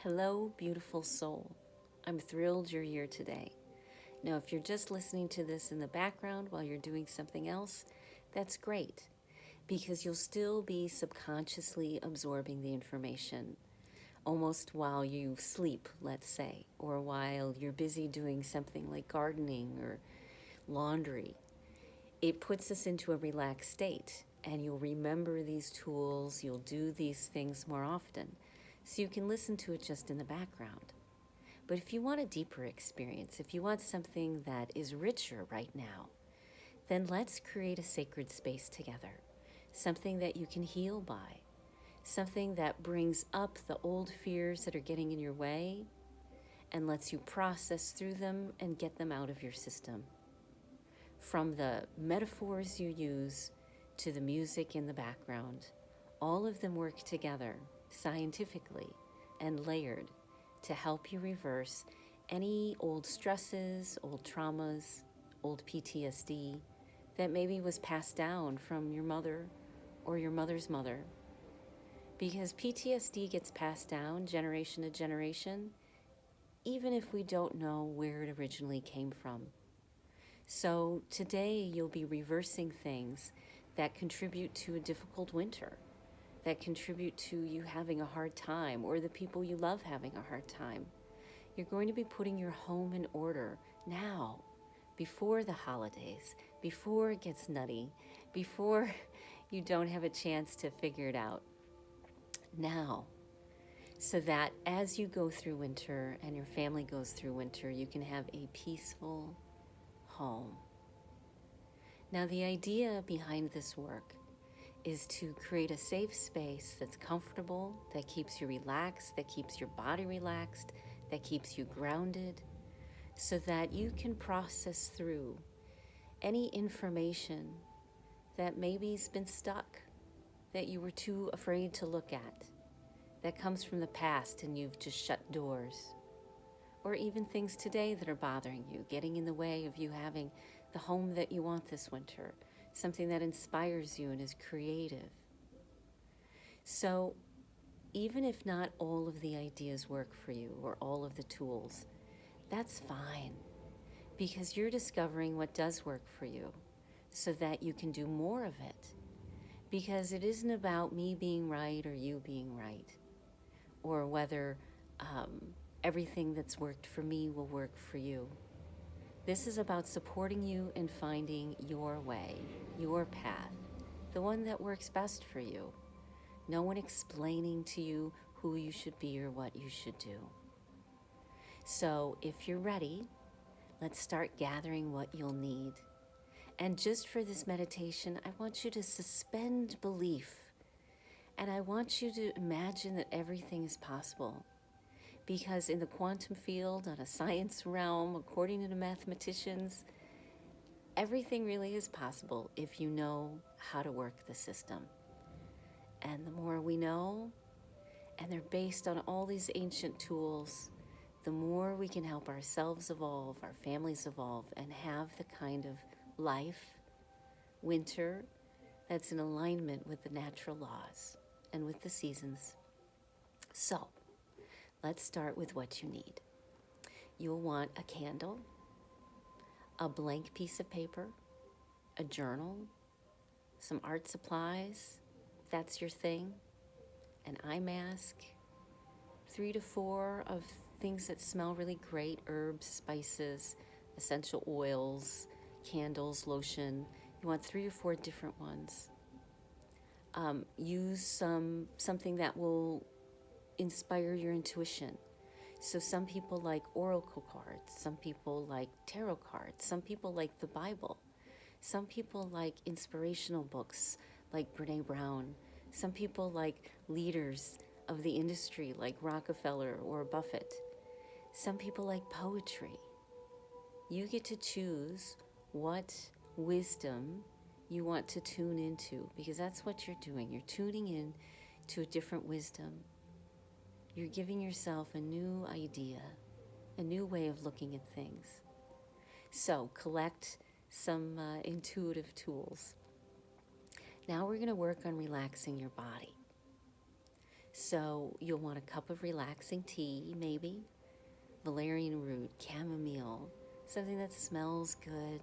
Hello, beautiful soul. I'm thrilled you're here today. Now, if you're just listening to this in the background while you're doing something else, that's great because you'll still be subconsciously absorbing the information almost while you sleep, let's say, or while you're busy doing something like gardening or laundry. It puts us into a relaxed state, and you'll remember these tools, you'll do these things more often, so you can listen to it just in the background. But if you want a deeper experience, if you want something that is richer right now, then let's create a sacred space together, something that you can heal by, something that brings up the old fears that are getting in your way and lets you process through them and get them out of your system. From the metaphors you use to the music in the background, all of them work together scientifically and layered to help you reverse any old stresses, old traumas, old PTSD that maybe was passed down from your mother or your mother's mother. Because PTSD gets passed down generation to generation, even if we don't know where it originally came from. So today you'll be reversing things that contribute to a difficult winter, that contribute to you having a hard time or the people you love having a hard time. You're going to be putting your home in order now, before the holidays, before it gets nutty, before you don't have a chance to figure it out. Now, so that as you go through winter and your family goes through winter, you can have a peaceful home. Now, the idea behind this work is to create a safe space that's comfortable, that keeps you relaxed, that keeps your body relaxed, that keeps you grounded, so that you can process through any information that maybe's been stuck, that you were too afraid to look at, that comes from the past and you've just shut doors, or even things today that are bothering you, getting in the way of you having the home that you want this winter, something that inspires you and is creative. So even if not all of the ideas work for you or all of the tools, that's fine, because you're discovering what does work for you so that you can do more of it. Because it isn't about me being right or you being right, or whether everything that's worked for me will work for you. This is about supporting you and finding your way, your path, the one that works best for you. No one explaining to you who you should be or what you should do. So if you're ready, let's start gathering what you'll need. And just for this meditation, I want you to suspend belief. And I want you to imagine that everything is possible. Because in the quantum field, on a science realm, according to the mathematicians, everything really is possible if you know how to work the system. And the more we know, and they're based on all these ancient tools, the more we can help ourselves evolve, our families evolve, and have the kind of life, winter, that's in alignment with the natural laws and with the seasons. So, let's start with what you need. You'll want a candle, a blank piece of paper, a journal, some art supplies, if that's your thing, an eye mask, 3 to 4 of things that smell really great, herbs, spices, essential oils, candles, lotion. You want 3 or 4 different ones. Use something that will inspire your intuition. So some people like oracle cards, some people like tarot cards, some people like the Bible, some people like inspirational books like Brene Brown, some people like leaders of the industry like Rockefeller or Buffett, some people like poetry. You get to choose what wisdom you want to tune into, because that's what you're doing. You're tuning in to a different wisdom. You're giving yourself a new idea, a new way of looking at things. So collect some intuitive tools. Now we're going to work on relaxing your body. So you'll want a cup of relaxing tea, maybe, valerian root, chamomile, something that smells good,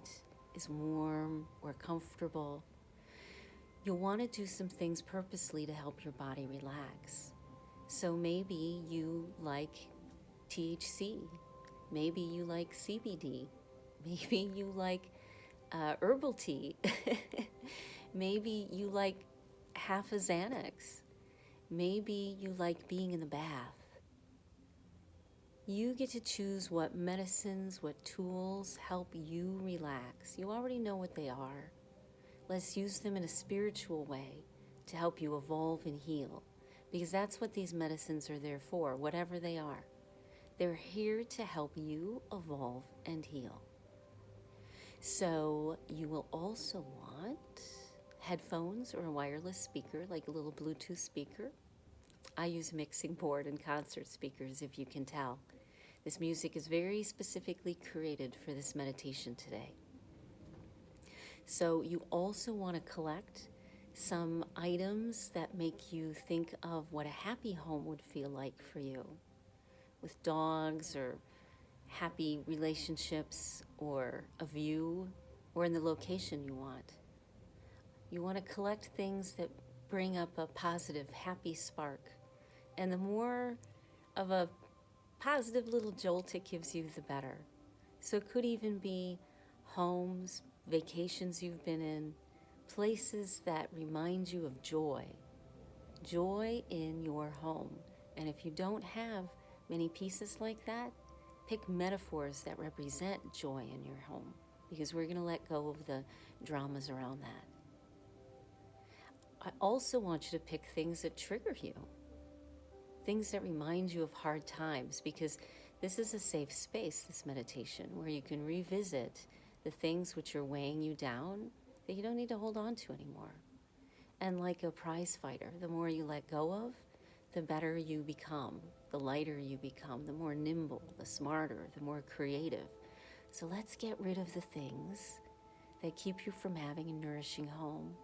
is warm or comfortable. You'll want to do some things purposely to help your body relax. So maybe you like THC, maybe you like CBD, maybe you like herbal tea, maybe you like half a Xanax, maybe you like being in the bath. You get to choose what medicines, what tools help you relax. You already know what they are. Let's use them in a spiritual way to help you evolve and heal, because that's what these medicines are there for, whatever they are. They're here to help you evolve and heal. So you will also want headphones or a wireless speaker, like a little Bluetooth speaker. I use a mixing board and concert speakers, if you can tell. This music is very specifically created for this meditation today. So you also want to collect some items that make you think of what a happy home would feel like for you, with dogs or happy relationships or a view or in the location you want. You want to collect things that bring up a positive, happy spark. And the more of a positive little jolt it gives you, the better. So it could even be homes, vacations you've been in, places that remind you of joy. Joy in your home. And if you don't have many pieces like that, pick metaphors that represent joy in your home, because we're going to let go of the dramas around that. I also want you to pick things that trigger you, things that remind you of hard times, because this is a safe space, this meditation, where you can revisit the things which are weighing you down that you don't need to hold on to anymore. And like a prize fighter, the more you let go of, the better you become, the lighter you become, the more nimble, the smarter, the more creative. So let's get rid of the things that keep you from having a nourishing home.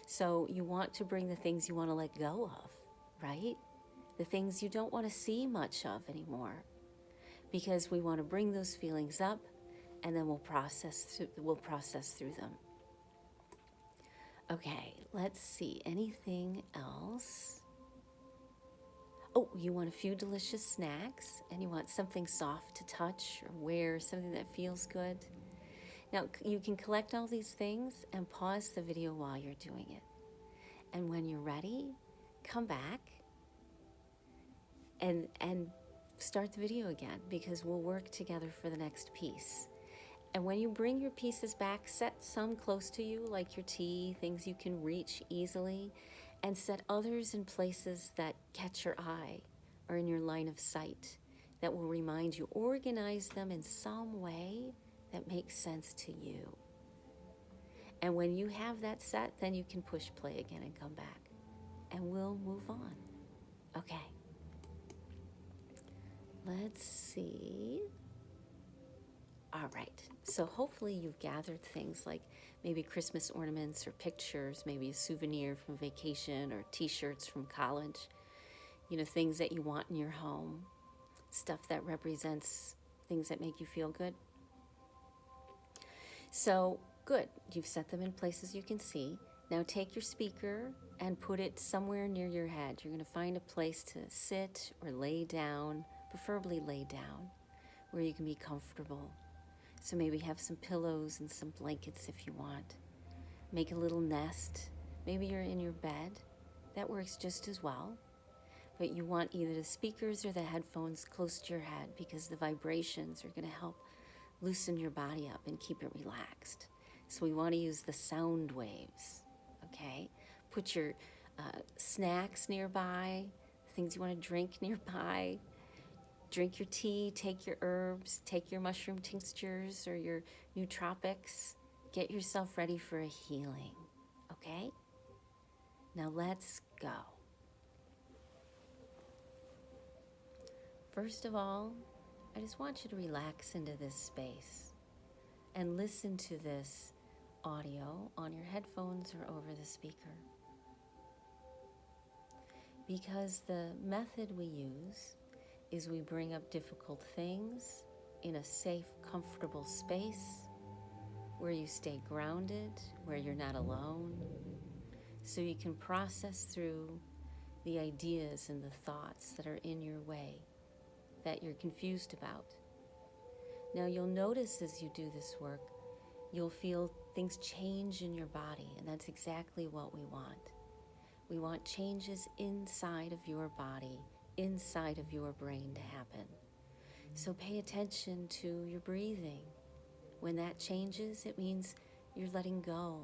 So you want to bring the things you want to let go of, right? The things you don't want to see much of anymore, because we want to bring those feelings up, and then we'll process through them. Okay, let's see, anything else? Oh, you want a few delicious snacks, and you want something soft to touch or wear, something that feels good. Now, you can collect all these things and pause the video while you're doing it. And when you're ready, come back and start the video again, because we'll work together for the next piece. And when you bring your pieces back, set some close to you, like your tea, things you can reach easily, and set others in places that catch your eye or in your line of sight that will remind you. Organize them in some way that makes sense to you. And when you have that set, then you can push play again and come back. And we'll move on. Okay. Let's see. All right. So hopefully you've gathered things like maybe Christmas ornaments or pictures, maybe a souvenir from vacation or t-shirts from college, things that you want in your home, stuff that represents things that make you feel good. So good. You've set them in places you can see. Now take your speaker and put it somewhere near your head. You're going to find a place to sit or lay down, preferably lay down, where you can be comfortable. So maybe have some pillows and some blankets if you want. Make a little nest. Maybe you're in your bed. That works just as well. But you want either the speakers or the headphones close to your head, because the vibrations are going to help loosen your body up and keep it relaxed. So we want to use the sound waves, okay? Put your snacks nearby, things you want to drink nearby. Drink your tea, take your herbs, take your mushroom tinctures or your nootropics. Get yourself ready for a healing, okay? Now let's go. First of all, I just want you to relax into this space and listen to this audio on your headphones or over the speaker. Because the method we use is we bring up difficult things in a safe, comfortable space where you stay grounded, where you're not alone, so you can process through the ideas and the thoughts that are in your way, that you're confused about. Now you'll notice as you do this work, you'll feel things change in your body, and that's exactly what we want. We want changes inside of your body, inside of your brain to happen. So pay attention to your breathing. When that changes, it means you're letting go.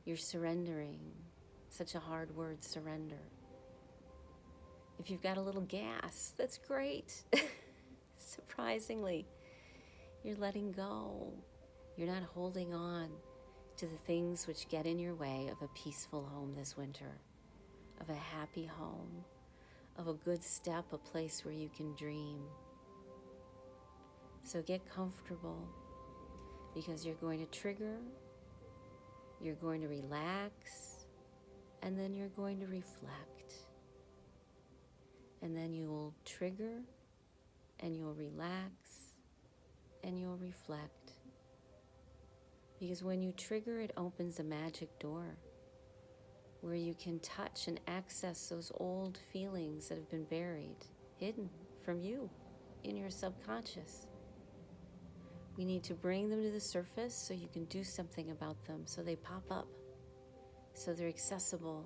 You're surrendering. Such a hard word, surrender. If you've got a little gas, that's great. Surprisingly, you're letting go. You're not holding on to the things which get in your way of a peaceful home this winter, of a happy home, of a good step, a place where you can dream. So get comfortable, because you're going to trigger, you're going to relax, and then you're going to reflect. And then you will trigger, and you'll relax, and you'll reflect. Because when you trigger, it opens a magic door where you can touch and access those old feelings that have been buried, hidden from you in your subconscious. We need to bring them to the surface so you can do something about them, so they pop up, so they're accessible.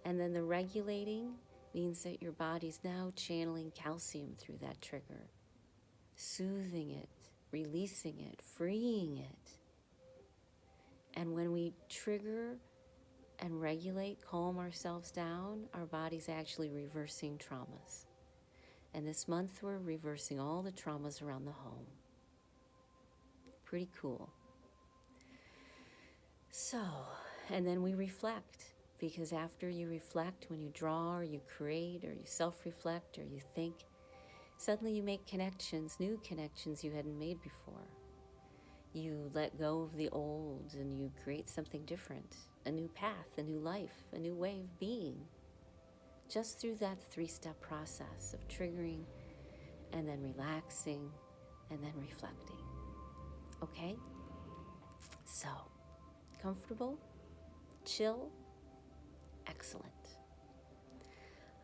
And then the regulating means that your body's now channeling calcium through that trigger, soothing it, releasing it, freeing it. And when we trigger and regulate, calm ourselves down, our body's actually reversing traumas. And this month we're reversing all the traumas around the home. Pretty cool. So, and then we reflect, because after you reflect, when you draw or you create or you self-reflect or you think, suddenly you make connections, new connections you hadn't made before. You let go of the old and you create something different, a new path, a new life, a new way of being, just through that 3-step process of triggering and then relaxing and then reflecting. Okay? So, comfortable, chill, excellent.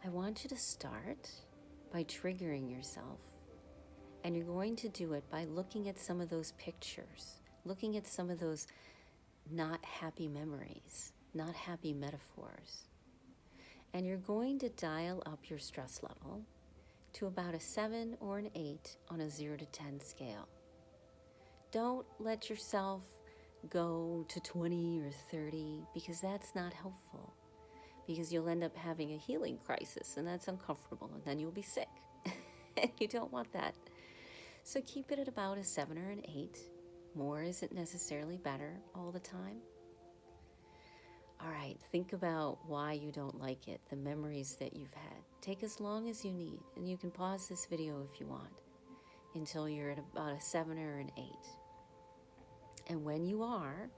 I want you to start by triggering yourself. And you're going to do it by looking at some of those pictures, looking at some of those not happy memories, not happy metaphors. And you're going to dial up your stress level to about a 7 or an 8 on a 0 to 10 scale. Don't let yourself go to 20 or 30, because that's not helpful, because you'll end up having a healing crisis, and that's uncomfortable, and then you'll be sick. And you don't want that. So keep it at about a 7 or an 8. More isn't necessarily better all the time. All right, think about why you don't like it, the memories that you've had. Take as long as you need, and you can pause this video if you want, until you're at about a 7 or an 8. And when you are,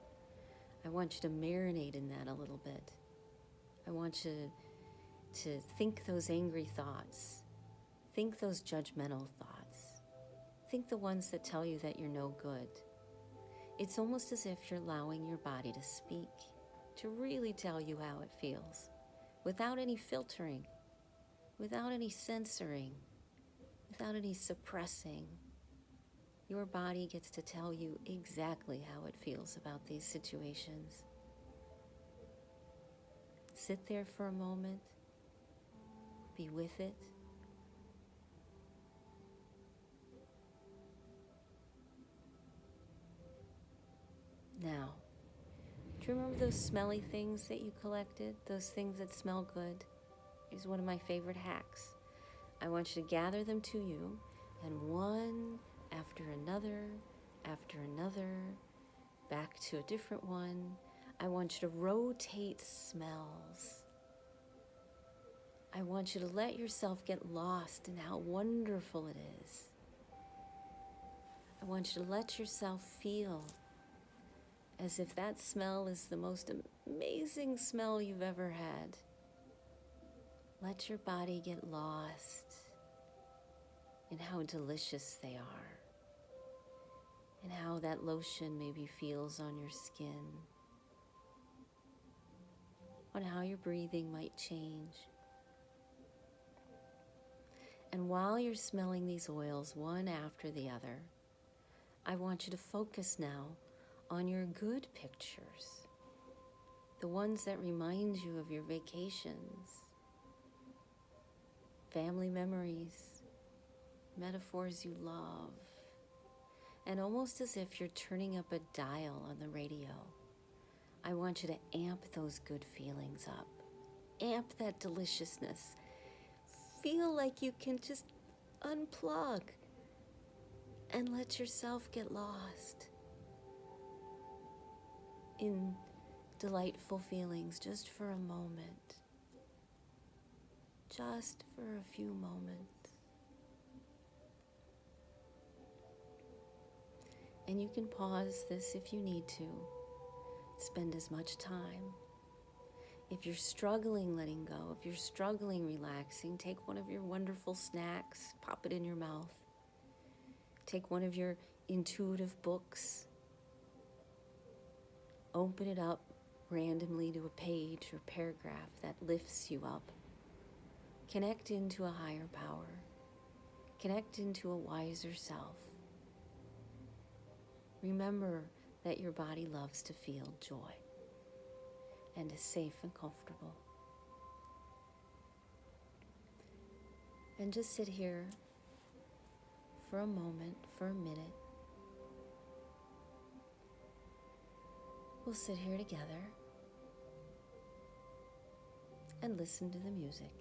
I want you to marinate in that a little bit. I want you to think those angry thoughts. Think those judgmental thoughts. Think the ones that tell you that you're no good. It's almost as if you're allowing your body to speak, to really tell you how it feels, without any filtering, without any censoring, without any suppressing. Your body gets to tell you exactly how it feels about these situations. Sit there for a moment. Be with it. Now, do you remember those smelly things that you collected? Those things that smell good? Is one of my favorite hacks. I want you to gather them to you, and one after another, back to a different one. I want you to rotate smells. I want you to let yourself get lost in how wonderful it is. I want you to let yourself feel as if that smell is the most amazing smell you've ever had. Let your body get lost in how delicious they are and how that lotion maybe feels on your skin, on how your breathing might change. And while you're smelling these oils one after the other, I want you to focus now on your good pictures, the ones that remind you of your vacations, family memories, metaphors you love, and almost as if you're turning up a dial on the radio, I want you to amp those good feelings up, amp that deliciousness. Feel like you can just unplug and let yourself get lost in delightful feelings just for a moment, just for a few moments. And you can pause this if you need to. Spend as much time. If you're struggling letting go, if you're struggling relaxing, take one of your wonderful snacks, pop it in your mouth. Take one of your intuitive books, open it up randomly to a page or paragraph that lifts you up. Connect into a higher power. Connect into a wiser self. Remember that your body loves to feel joy and is safe and comfortable. And just sit here for a moment, for a minute. We'll sit here together and listen to the music.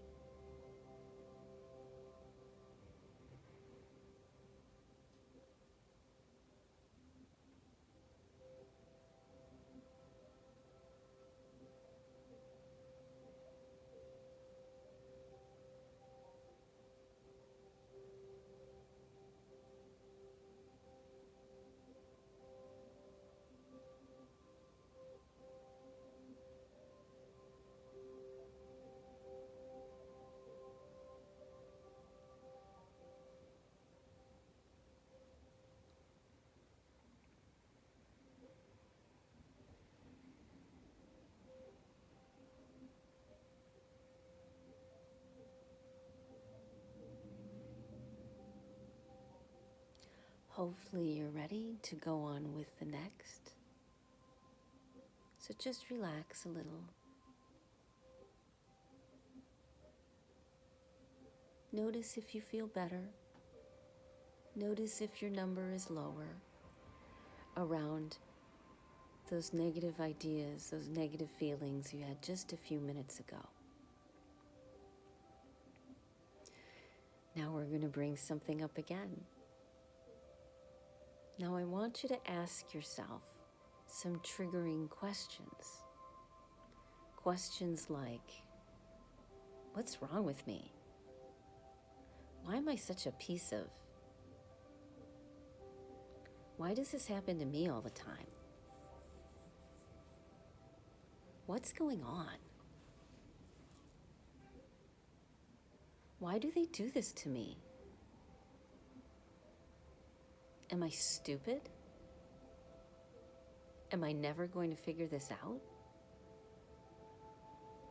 Hopefully you're ready to go on with the next. So just relax a little. Notice if you feel better. Notice if your number is lower around those negative ideas, those negative feelings you had just a few minutes ago. Now we're going to bring something up again. Now I want you to ask yourself some triggering questions. Questions like, what's wrong with me? Why am I such a piece of? Why does this happen to me all the time? What's going on? Why do they do this to me? Am I stupid? Am I never going to figure this out?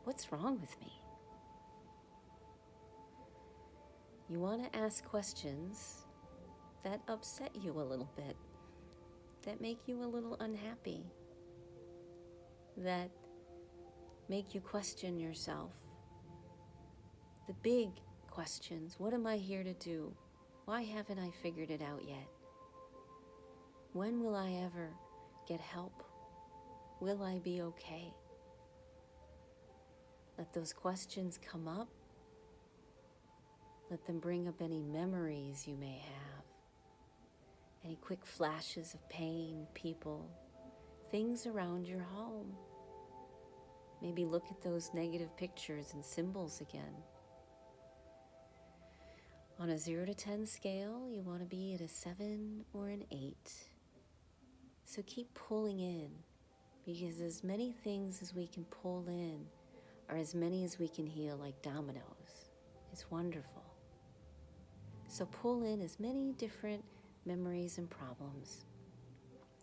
What's wrong with me? You want to ask questions that upset you a little bit, that make you a little unhappy, that make you question yourself. The big questions. What am I here to do? Why haven't I figured it out yet? When will I ever get help? Will I be okay? Let those questions come up. Let them bring up any memories you may have, any quick flashes of pain, people, things around your home. Maybe look at those negative pictures and symbols again. On a 0 to 10 scale, you want to be at a 7 or an 8. So keep pulling in, because as many things as we can pull in are as many as we can heal, like dominoes. It's wonderful. So pull in as many different memories and problems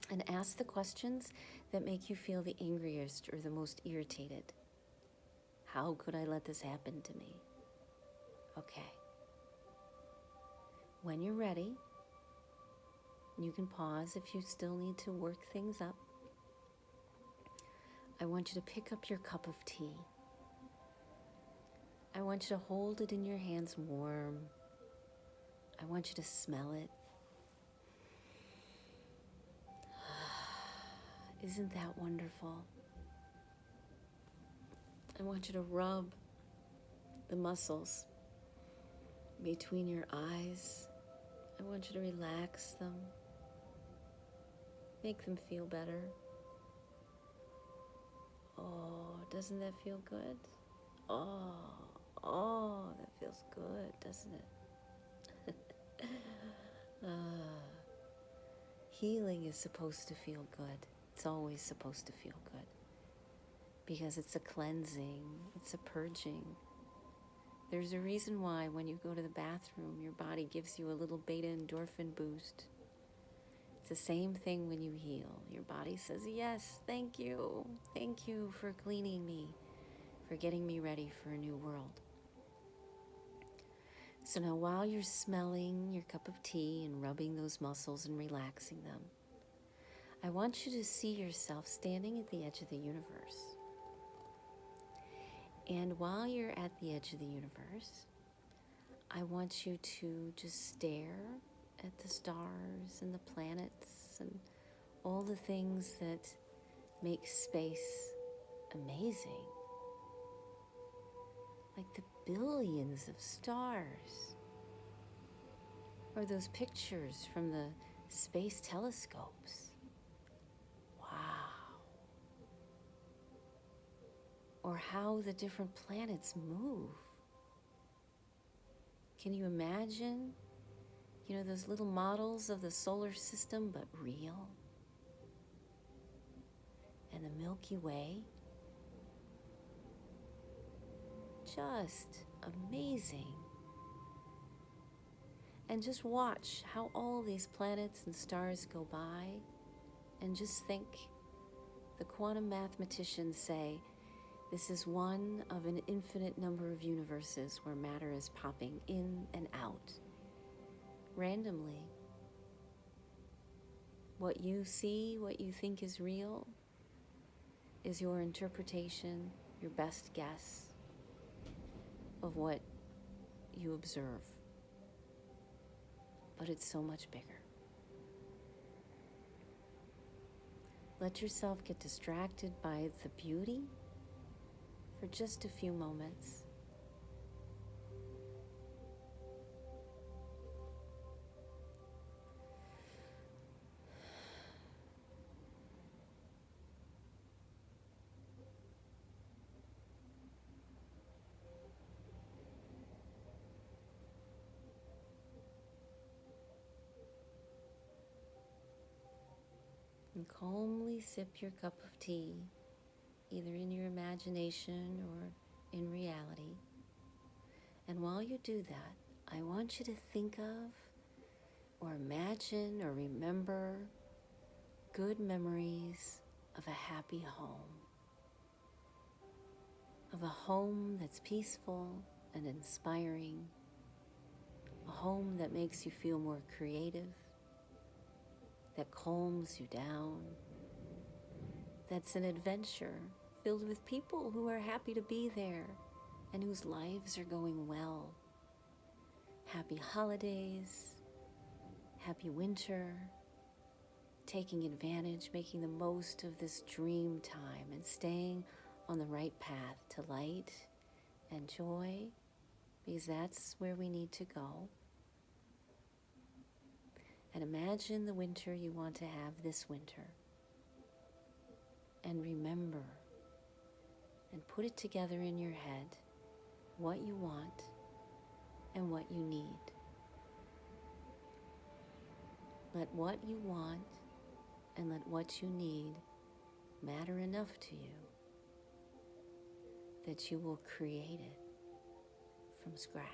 and ask the questions that make you feel the angriest or the most irritated. How could I let this happen to me? Okay. When you're ready, you can pause if you still need to work things up. I want you to pick up your cup of tea. I want you to hold it in your hands warm. I want you to smell it. Isn't that wonderful? I want you to rub the muscles between your eyes. I want you to relax them. Make them feel better. Oh, doesn't that feel good? Oh, that feels good, doesn't it? Healing is supposed to feel good. It's always supposed to feel good. Because it's a cleansing, it's a purging. There's a reason why when you go to the bathroom, your body gives you a little beta endorphin boost. It's the same thing when you heal. Your body says, yes, thank you. Thank you for cleaning me, for getting me ready for a new world. So now while you're smelling your cup of tea and rubbing those muscles and relaxing them, I want you to see yourself standing at the edge of the universe. And while you're at the edge of the universe, I want you to just stare at the stars and the planets and all the things that make space amazing. Like the billions of stars, or those pictures from the space telescopes. Wow. Or how the different planets move. Can you imagine, those little models of the solar system, but real? And the Milky Way? Just amazing. And just watch how all these planets and stars go by, and just think, the quantum mathematicians say, this is one of an infinite number of universes where matter is popping in and out, randomly. What you see, what you think is real, is your interpretation, your best guess of what you observe. But it's so much bigger. Let yourself get distracted by the beauty for just a few moments. And calmly sip your cup of tea, either in your imagination or in reality. And while you do that, I want you to think of, or imagine, or remember good memories of a happy home. Of a home that's peaceful and inspiring. A home that makes you feel more creative, that calms you down, that's an adventure filled with people who are happy to be there and whose lives are going well. Happy holidays, happy winter, taking advantage, making the most of this dream time and staying on the right path to light and joy, because that's where we need to go. And imagine the winter you want to have this winter. And remember, and put it together in your head, what you want and what you need. Let what you want and let what you need matter enough to you that you will create it from scratch.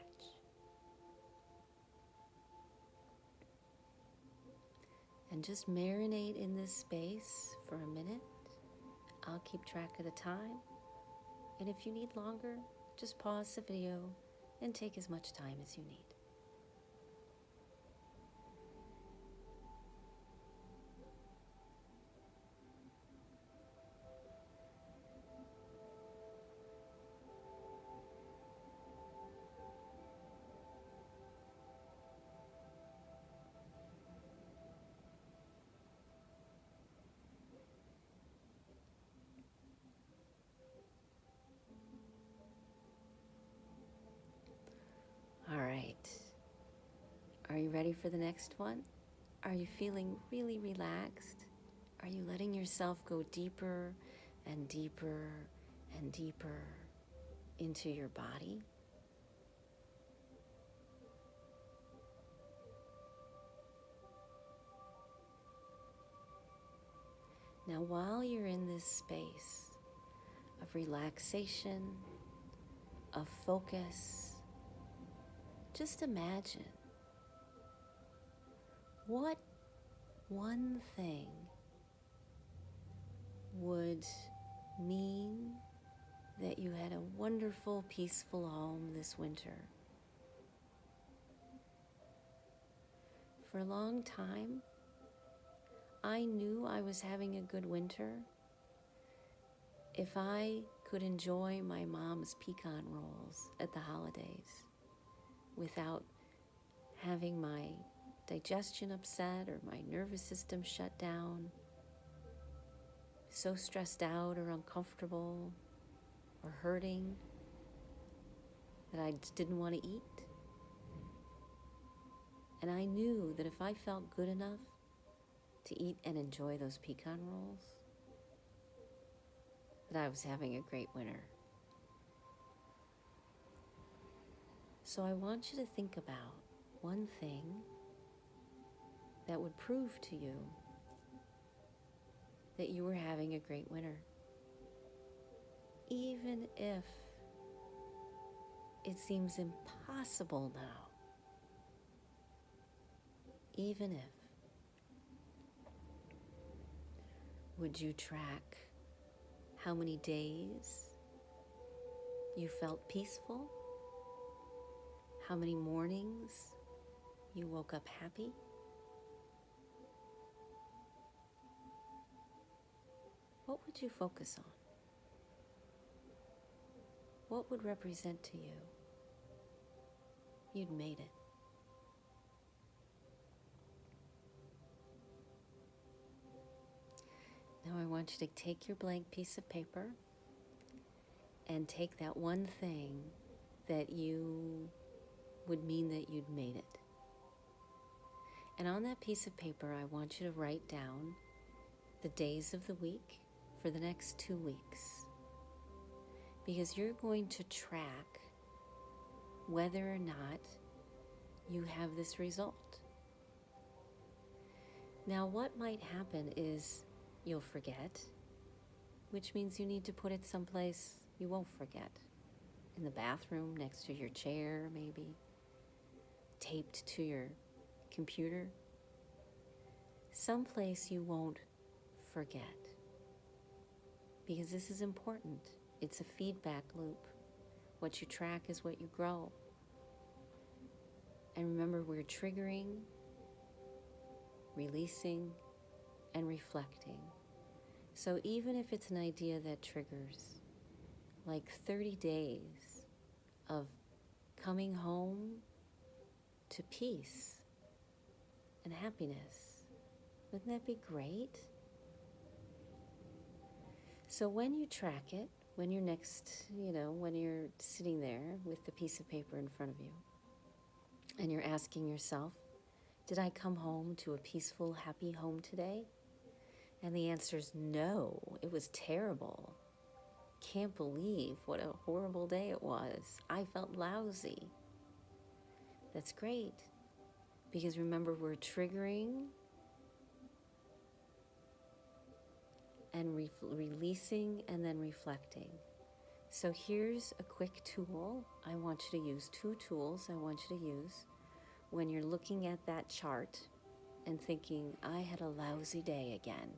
And just marinate in this space for a minute. I'll keep track of the time. And if you need longer, just pause the video and take as much time as you need. All right. Are you ready for the next one? Are you feeling really relaxed? Are you letting yourself go deeper and deeper and deeper into your body? Now, while you're in this space of relaxation, of focus, just imagine what one thing would mean that you had a wonderful, peaceful home this winter. For a long time, I knew I was having a good winter if I could enjoy my mom's pecan rolls at the holidays without having my digestion upset or my nervous system shut down, so stressed out or uncomfortable or hurting that I just didn't want to eat. And I knew that if I felt good enough to eat and enjoy those pecan rolls, that I was having a great winter. So I want you to think about one thing that would prove to you that you were having a great winter. Even if it seems impossible now. Even if. Would you track how many days you felt peaceful? How many mornings you woke up happy? What would you focus on? What would represent to you you'd made it? Now I want you to take your blank piece of paper and take that one thing that you would mean that you'd made it. And on that piece of paper, I want you to write down the days of the week for the next 2 weeks. Because you're going to track whether or not you have this result. Now, what might happen is you'll forget, which means you need to put it someplace you won't forget. In the bathroom, next to your chair, maybe. Taped to your computer. Someplace you won't forget. Because this is important. It's a feedback loop. What you track is what you grow. And remember, we're triggering, releasing, and reflecting. So even if it's an idea that triggers, like 30 days of coming home to peace and happiness, wouldn't that be great? So when you track it, when you're when you're sitting there with the piece of paper in front of you, and you're asking yourself, did I come home to a peaceful, happy home today? And the answer is no, it was terrible. Can't believe what a horrible day it was. I felt lousy. That's great. Because remember, we're triggering and releasing and then reflecting. So here's a quick tool. I want you to use 2 tools I want you to use when you're looking at that chart and thinking, I had a lousy day again.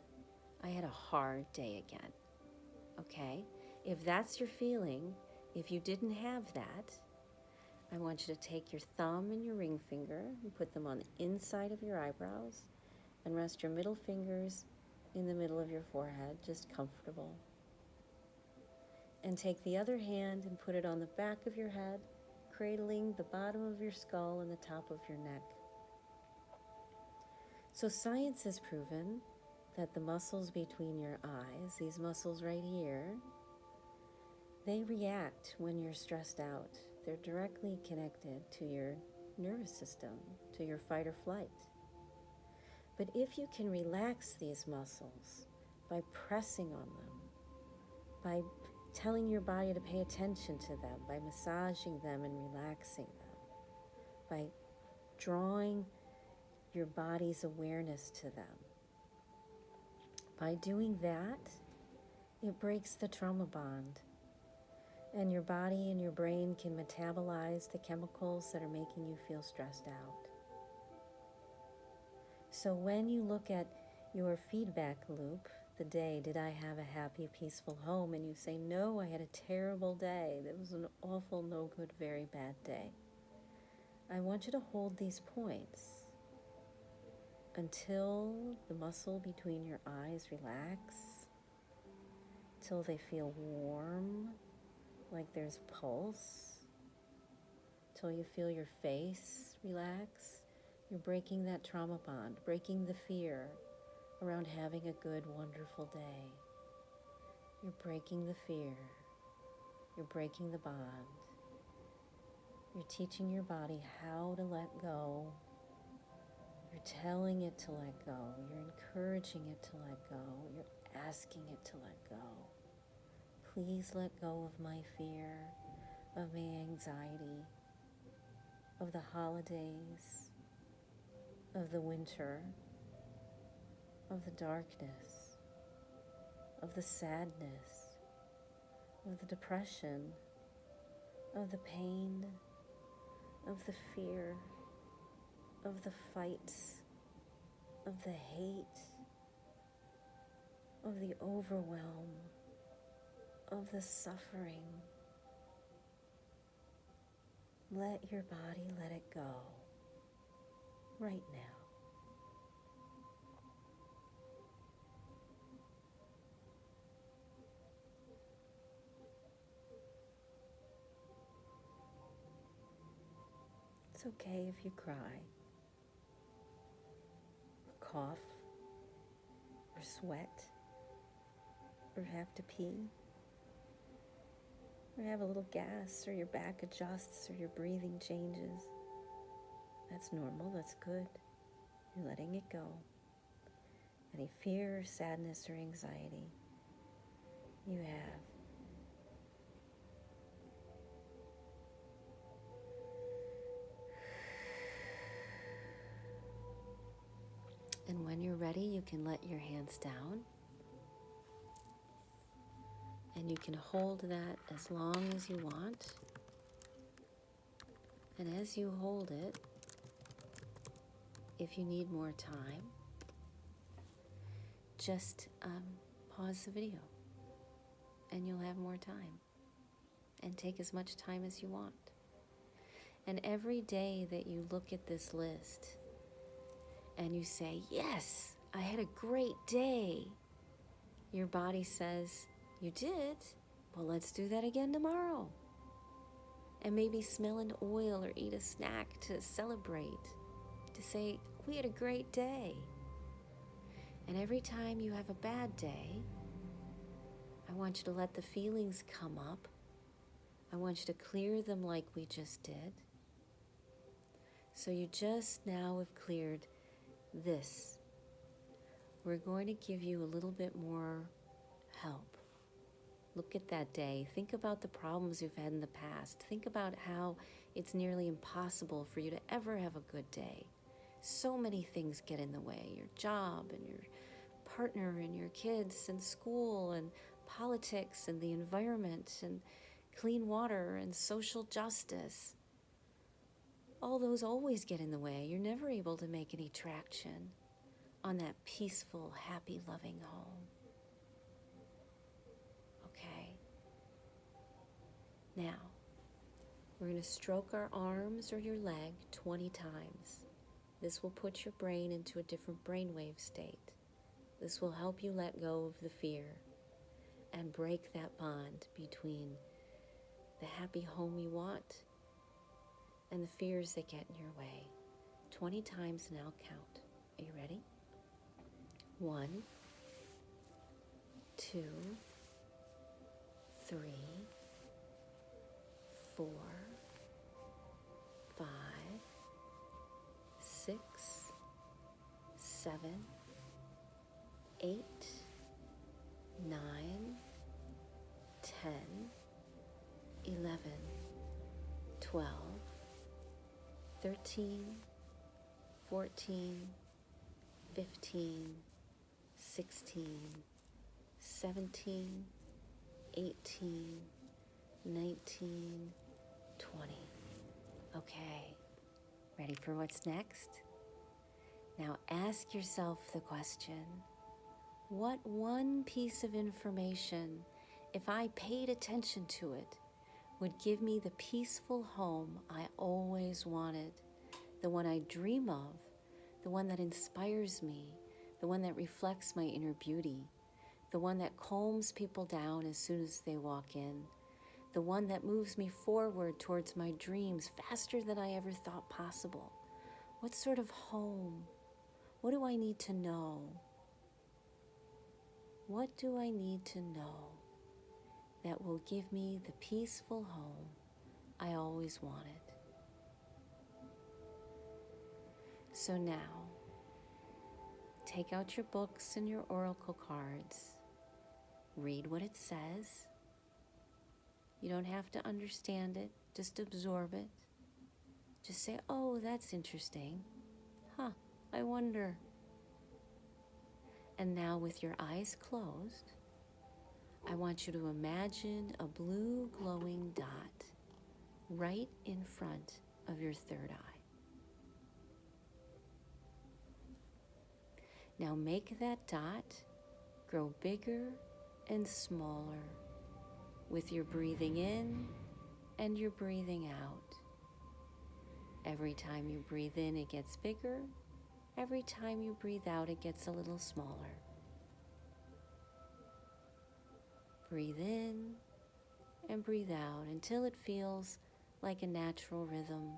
I had a hard day again. Okay? If that's your feeling, if you didn't have that, I want you to take your thumb and your ring finger and put them on the inside of your eyebrows and rest your middle fingers in the middle of your forehead, just comfortable. And take the other hand and put it on the back of your head, cradling the bottom of your skull and the top of your neck. So science has proven that the muscles between your eyes, these muscles right here, they react when you're stressed out. They're directly connected to your nervous system, to your fight or flight. But if you can relax these muscles by pressing on them, by telling your body to pay attention to them, by massaging them and relaxing them, by drawing your body's awareness to them, by doing that, it breaks the trauma bond. And your body and your brain can metabolize the chemicals that are making you feel stressed out. So when you look at your feedback loop, the day, did I have a happy, peaceful home? And you say, no, I had a terrible day. That was an awful, no good, very bad day. I want you to hold these points until the muscle between your eyes relax, till they feel warm, like there's pulse, till you feel your face relax. You're breaking that trauma bond, breaking the fear around having a good, wonderful day. You're breaking the fear. You're breaking the bond. You're teaching your body how to let go. You're telling it to let go. You're encouraging it to let go. You're asking it to let go. Please let go of my fear, of my anxiety, of the holidays, of the winter, of the darkness, of the sadness, of the depression, of the pain, of the fear, of the fights, of the hate, of the overwhelm, of the suffering. Let your body let it go right now. It's okay if you cry, or cough, or sweat, or have to pee, or have a little gas, or your back adjusts, or your breathing changes. That's normal, that's good. You're letting it go. Any fear, sadness, or anxiety you have. And when you're ready, you can let your hands down. And you can hold that as long as you want. And as you hold it, if you need more time, just pause the video and you'll have more time. And take as much time as you want. And every day that you look at this list and you say, yes, I had a great day, your body says, you did? Well, let's do that again tomorrow. And maybe smell an oil or eat a snack to celebrate, to say, we had a great day. And every time you have a bad day, I want you to let the feelings come up. I want you to clear them like we just did. So you just now have cleared this. We're going to give you a little bit more help. Look at that day. Think about the problems you've had in the past. Think about how it's nearly impossible for you to ever have a good day. So many things get in the way. Your job and your partner and your kids and school and politics and the environment and clean water and social justice. All those always get in the way. You're never able to make any traction on that peaceful, happy, loving home. Okay? Now, we're going to stroke our arms or your leg 20 times. This will put your brain into a different brainwave state. This will help you let go of the fear and break that bond between the happy home you want and the fears that get in your way. 20 times and I'll count. Are you ready? 1, 2, 3, 4, 5, 6, 7, 8, 9, 10, 11, 12, 13, 14, 15, 16, 17, 18, 19, 20. Okay, ready for what's next? Now ask yourself the question, what one piece of information, if I paid attention to it, would give me the peaceful home I always wanted, the one I dream of, the one that inspires me, the one that reflects my inner beauty, the one that calms people down as soon as they walk in, the one that moves me forward towards my dreams faster than I ever thought possible. What sort of home? What do I need to know? What do I need to know that will give me the peaceful home I always wanted? So now, take out your books and your oracle cards. Read what it says. You don't have to understand it, just absorb it. Just say, oh, that's interesting. Huh, I wonder. And now with your eyes closed, I want you to imagine a blue glowing dot right in front of your third eye. Now make that dot grow bigger and smaller with your breathing in and your breathing out. Every time you breathe in, it gets bigger. Every time you breathe out, it gets a little smaller. Breathe in and breathe out until it feels like a natural rhythm.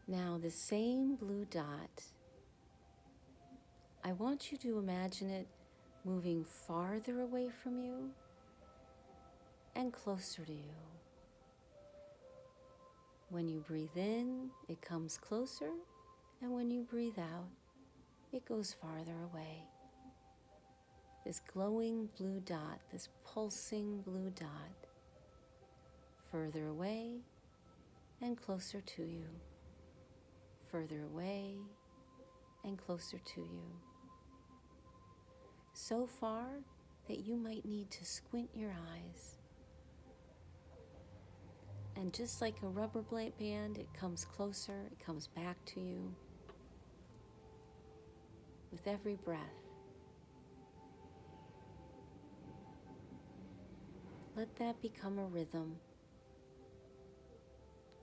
Now the same blue dot, I want you to imagine it moving farther away from you and closer to you. When you breathe in, it comes closer, and when you breathe out, it goes farther away. This glowing blue dot, this pulsing blue dot, further away and closer to you, further away and closer to you. So far that you might need to squint your eyes. And just like a rubber band, it comes closer, it comes back to you with every breath. Let that become a rhythm,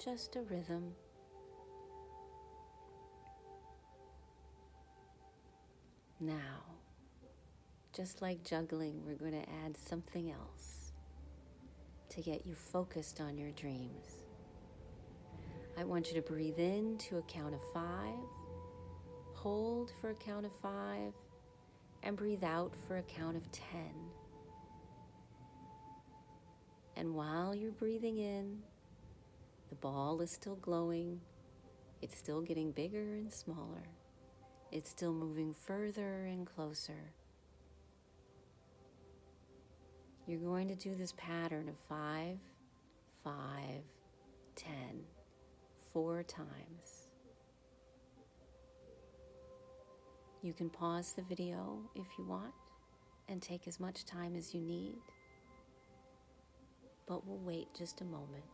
just a rhythm. Now, just like juggling, we're going to add something else to get you focused on your dreams. I want you to breathe in to a count of 5, hold for a count of 5, and breathe out for a count of 10. And while you're breathing in, the ball is still glowing. It's still getting bigger and smaller. It's still moving further and closer. You're going to do this pattern of 5, 5, 10, 4 times. You can pause the video if you want and take as much time as you need. but we'll wait just a moment.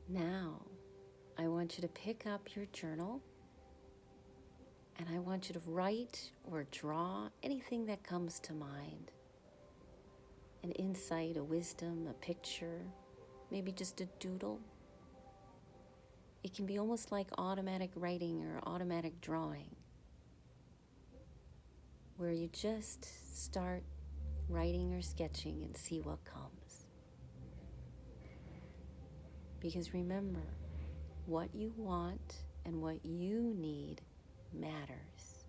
Now, I want you to pick up your journal and I want you to write or draw anything that comes to mind. An insight, a wisdom, a picture, maybe just a doodle. It can be almost like automatic writing or automatic drawing, where you just start writing or sketching and see what comes. Because remember, what you want and what you need matters.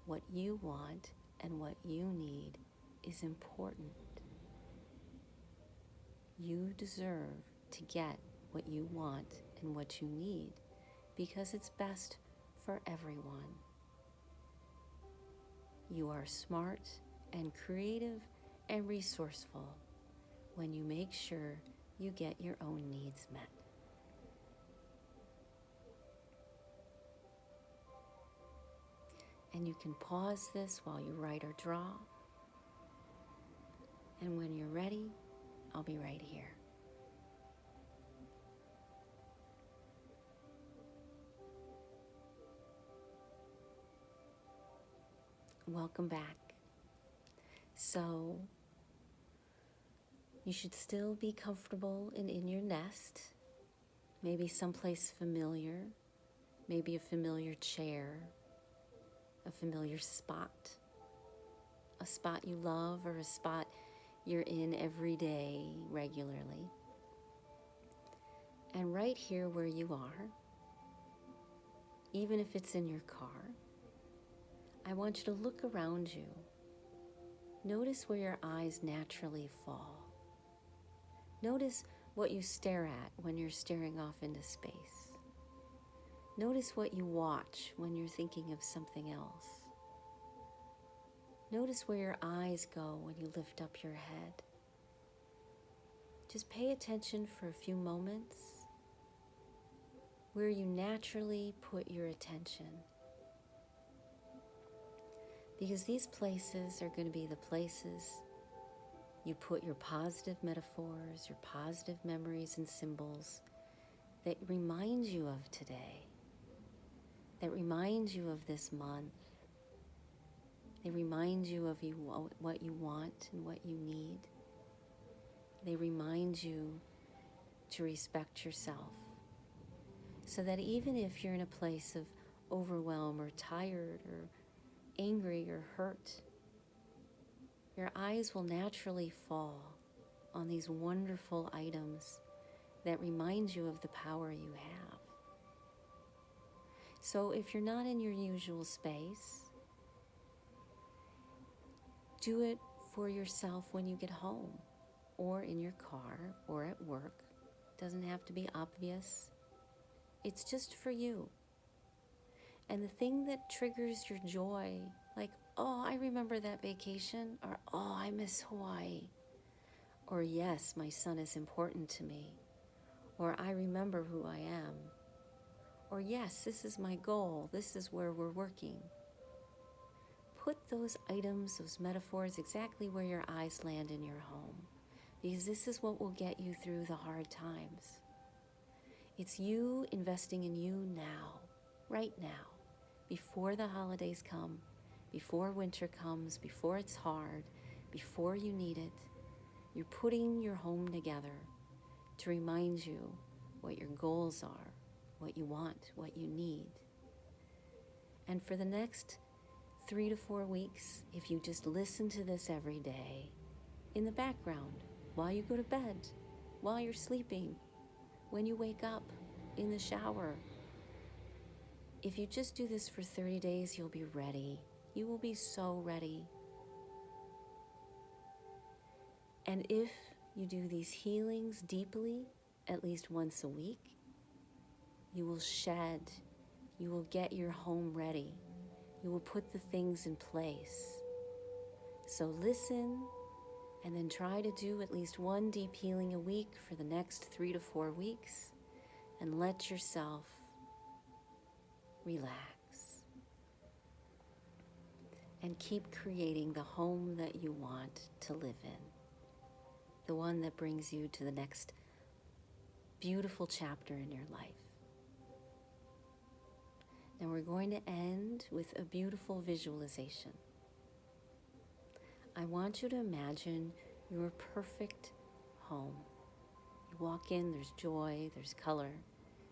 What you want and what you need is important. You deserve to get what you want and what you need because it's best for everyone. You are smart and creative and resourceful when you make sure you get your own needs met. And you can pause this while you write or draw. And when you're ready, I'll be right here. Welcome back. So, you should still be comfortable and in your nest, maybe someplace familiar, maybe a familiar chair, a familiar spot, a spot you love or a spot you're in every day regularly. And right here where you are, even if it's in your car, I want you to look around you. Notice where your eyes naturally fall. Notice what you stare at when you're staring off into space. Notice what you watch when you're thinking of something else. Notice where your eyes go when you lift up your head. Just pay attention for a few moments where you naturally put your attention. Because these places are going to be the places you put your positive metaphors, your positive memories and symbols that remind you of today, that remind you of this month. They remind you of what you want and what you need. They remind you to respect yourself so that even if you're in a place of overwhelm or tired or angry or hurt, your eyes will naturally fall on these wonderful items that remind you of the power you have. So if you're not in your usual space, do it for yourself when you get home or in your car or at work. It doesn't have to be obvious. It's just for you. And the thing that triggers your joy, like, oh, I remember that vacation, or oh, I miss Hawaii, or yes, my son is important to me, or I remember who I am, or yes, this is my goal, this is where we're working. Put those items, those metaphors, exactly where your eyes land in your home, because this is what will get you through the hard times. It's you investing in you now, right now, before the holidays come, before winter comes, before it's hard, before you need it. You're putting your home together to remind you what your goals are, what you want, what you need. And for the next 3 to 4 weeks, if you just listen to this every day, in the background, while you go to bed, while you're sleeping, when you wake up, in the shower. If you just do this for 30 days, you'll be ready. You will be so ready. And if you do these healings deeply, at least once a week, You will shed. You will get your home ready. You will put the things in place. So listen, and then try to do at least one deep healing a week for the next 3 to 4 weeks, and let yourself relax. And keep creating the home that you want to live in, the one that brings you to the next beautiful chapter in your life. Now we're going to end with a beautiful visualization. I want you to imagine your perfect home. You walk in, there's joy, there's color.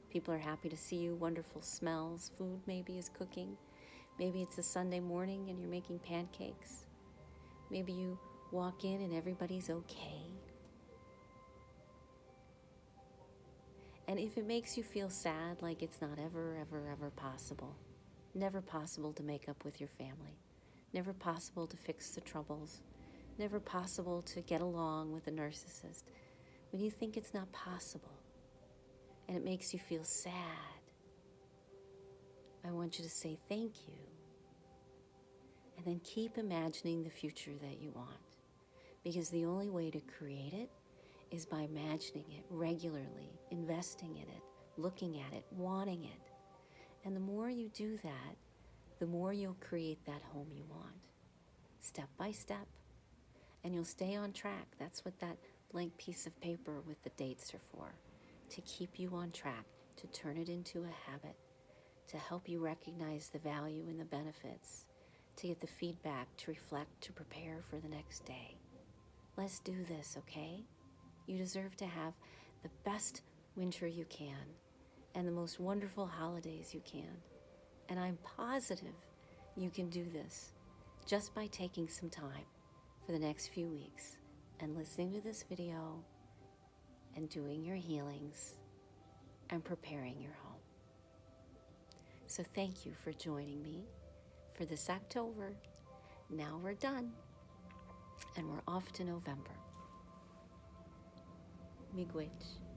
People are happy to see you, wonderful smells. Food maybe is cooking. Maybe it's a Sunday morning and you're making pancakes. Maybe you walk in and everybody's okay. And if it makes you feel sad, like it's not ever, ever, ever possible, never possible to make up with your family, never possible to fix the troubles, never possible to get along with a narcissist, when you think it's not possible and it makes you feel sad, I want you to say thank you. And then keep imagining the future that you want. Because the only way to create it is by imagining it regularly, investing in it, looking at it, wanting it. And the more you do that, the more you'll create that home you want, step by step. And you'll stay on track. That's what that blank piece of paper with the dates are for, to keep you on track, to turn it into a habit, to help you recognize the value and the benefits, to get the feedback, to reflect, to prepare for the next day. Let's do this, okay? You deserve to have the best winter you can and the most wonderful holidays you can. And I'm positive you can do this just by taking some time for the next few weeks and listening to this video and doing your healings and preparing your home. So thank you for joining me for this October. Now we're done and we're off to November. Miigwech.